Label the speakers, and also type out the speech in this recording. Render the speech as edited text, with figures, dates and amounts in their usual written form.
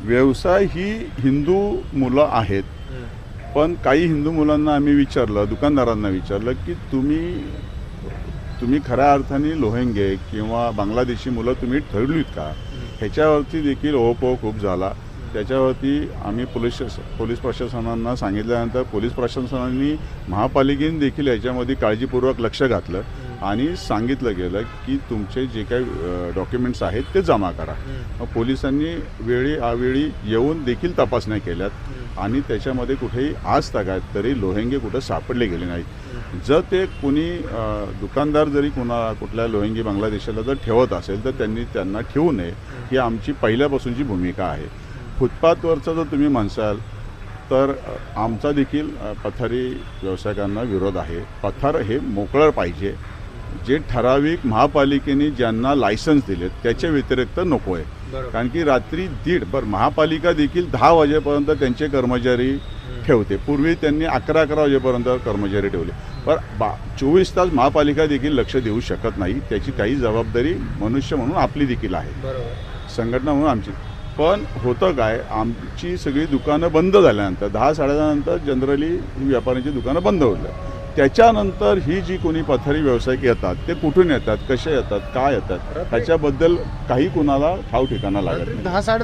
Speaker 1: व्यवसाय ही हिंदू मुलं आहेत, पण काही हिंदू मुलांना आम्ही विचारलं, दुकानदारांना विचारलं की तुम्ही खऱ्या अर्थाने लोहेंगे किंवा बांगलादेशी मुलं तुम्ही ठरवलीत का? ह्याच्यावरती देखील ओहोपोह खूप झाला. त्याच्यावरती आम्ही पोलीस प्रशासनांना सांगितल्यानंतर पोलीस प्रशासनाने महापालिकेने देखील याच्यामध्ये काळजीपूर्वक लक्ष घातलं आणि सांगितलं गेलं की तुमचे जे काही डॉक्युमेंट्स आहेत ते जमा करा. मग पोलिसांनी वेळी अवेळी येऊन देखील तपासण्या केल्यात आणि त्याच्यामध्ये कुठेही आज तगायत तरी लोहेंगे कुठं सापडले गेले नाहीत. जर ते कोणी दुकानदार जरी कुठल्या लोहेंगी बांगलादेशाला जर ठेवत असेल तर त्यांना ठेवू नये ही आमची पहिल्यापासूनची भूमिका आहे. फुटपाथवरचं जर तुम्ही म्हणसाल तर आमचा देखील पथारी व्यावसायिकांना विरोध आहे. पथार हे मोकळं पाहिजे. जे ठराविक महापालिकेने ज्यांना लायसन्स दिलेत त्याच्या व्यतिरिक्त नको आहे. कारण की रात्री 1:30 महापालिका देखील 10 वाजेपर्यंत त्यांचे कर्मचारी ठेवते. पूर्वी त्यांनी 11 वाजेपर्यंत कर्मचारी ठेवले. पण 24 तास महापालिका देखील लक्ष देऊ शकत नाही. त्याची काही जबाबदारी मनुष्य म्हणून आपली देखील आहे, संघटना म्हणून आमची. पण होतं काय, आमची सगळी दुकानं बंद झाल्यानंतर 10-10:30 नंतर जनरली ही व्यापाऱ्यांची दुकानं बंद होतात. त्याच्यानंतर ही जी कोणी पथारी व्यावसायिक येतात ते कुठून येतात, कसे येतात, काय येतात ह्याच्याबद्दल काही कुणाला ठाव ठिकाणा लागत नाही.
Speaker 2: 10-10:30